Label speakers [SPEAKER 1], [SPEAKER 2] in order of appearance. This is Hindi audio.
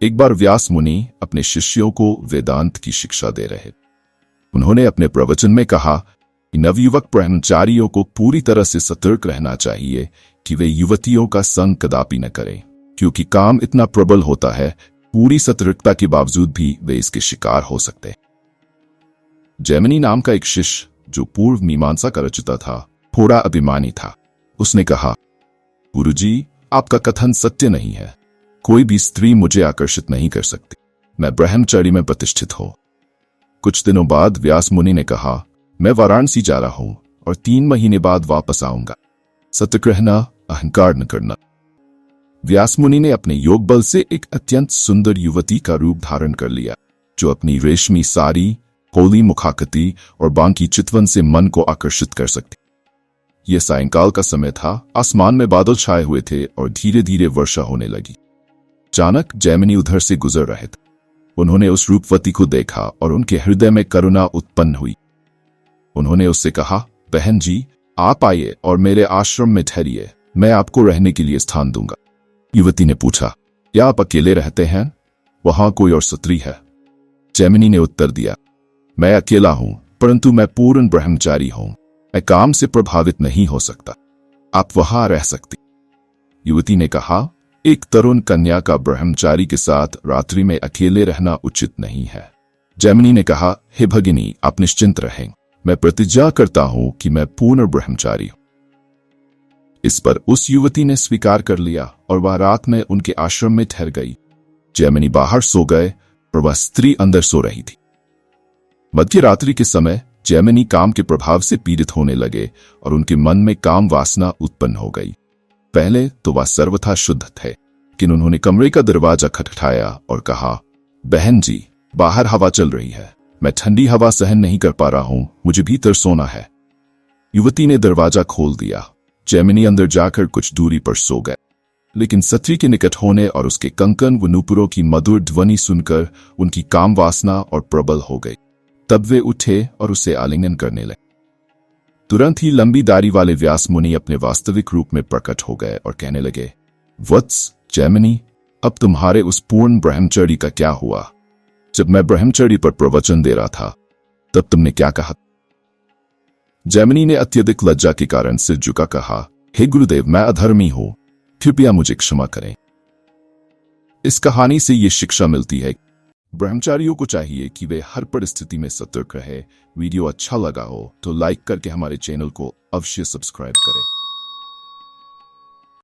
[SPEAKER 1] एक बार व्यास मुनि अपने शिष्यों को वेदांत की शिक्षा दे रहे। उन्होंने अपने प्रवचन में कहा कि नवयुवक ब्रह्मचारियों को पूरी तरह से सतर्क रहना चाहिए कि वे युवतियों का संग कदापि न करें, क्योंकि काम इतना प्रबल होता है, पूरी सतर्कता के बावजूद भी वे इसके शिकार हो सकते हैं। जैमिनी नाम का एक शिष्य, जो पूर्व मीमांसा का रचयिता था, थोड़ा अभिमानी था। उसने कहा, गुरुजी, आपका कथन सत्य नहीं है। कोई भी स्त्री मुझे आकर्षित नहीं कर सकती। मैं ब्रह्मचर्य में प्रतिष्ठित हूं। कुछ दिनों बाद व्यास मुनि ने कहा, मैं वाराणसी जा रहा हूं और 3 महीने बाद वापस आऊंगा। सतर्क रहना, अहंकार न करना। व्यास मुनि ने अपने योग बल से एक अत्यंत सुंदर युवती का रूप धारण कर लिया, जो अपनी रेशमी साड़ी, होली मुखाकृति और बांकी चितवन से मन को आकर्षित कर सकती। यह सायंकाल का समय था। आसमान में बादल छाए हुए थे और धीरे धीरे वर्षा होने लगी। अचानक जैमिनी उधर से गुजर रहे थे। उन्होंने उस रूपवती को देखा और उनके हृदय में करुणा उत्पन्न हुई। उन्होंने उससे कहा, बहन जी, आप आइए और मेरे आश्रम में ठहरिए। मैं आपको रहने के लिए स्थान दूंगा। युवती ने पूछा, क्या आप अकेले रहते हैं? वहां कोई और स्त्री है? जैमिनी ने उत्तर दिया, मैं अकेला हूं, परंतु मैं पूर्ण ब्रह्मचारी हूं। मैं काम से प्रभावित नहीं हो सकता। आप वहां रह सकती। युवती ने कहा, एक तरुण कन्या का ब्रह्मचारी के साथ रात्रि में अकेले रहना उचित नहीं है। जैमिनी ने कहा, हे भगिनी, आप निश्चिंत रहें। मैं प्रतिज्ञा करता हूं कि मैं पूर्ण ब्रह्मचारी हूं। इस पर उस युवती ने स्वीकार कर लिया और वह रात में उनके आश्रम में ठहर गई। जैमिनी बाहर सो गए और वह स्त्री अंदर सो रही थी। मध्य रात्रि के समय जैमिनी काम के प्रभाव से पीड़ित होने लगे और उनके मन में काम वासना उत्पन्न हो गई। पहले तो वह सर्वथा शुद्ध थे, लेकिन उन्होंने कमरे का दरवाजा खटखटाया और कहा, बहन जी, बाहर हवा चल रही है। मैं ठंडी हवा सहन नहीं कर पा रहा हूं, मुझे भीतर सोना है। युवती ने दरवाजा खोल दिया। जैमिनी अंदर जाकर कुछ दूरी पर सो गए, लेकिन सत्री के निकट होने और उसके कंकन व नूपुरों की मधुर ध्वनि सुनकर उनकी काम वासना और प्रबल हो गई। तब वे उठे और उसे आलिंगन करने लगे। तुरंत ही लंबी दाढ़ी वाले व्यास मुनि अपने वास्तविक रूप में प्रकट हो गए और कहने लगे, वत्स जैमिनी, अब तुम्हारे उस पूर्ण ब्रह्मचर्य का क्या हुआ? जब मैं ब्रह्मचर्य पर प्रवचन दे रहा था, तब तुमने क्या कहा? जैमिनी ने अत्यधिक लज्जा के कारण सिर झुका कहा, हे गुरुदेव, मैं अधर्मी हूं, कृपया मुझे क्षमा करें। इस कहानी से ये शिक्षा मिलती है, ब्रह्मचारियों को चाहिए कि वे हर परिस्थिति में सतर्क रहे। वीडियो अच्छा लगा हो तो लाइक करके हमारे चैनल को अवश्य सब्सक्राइब करें।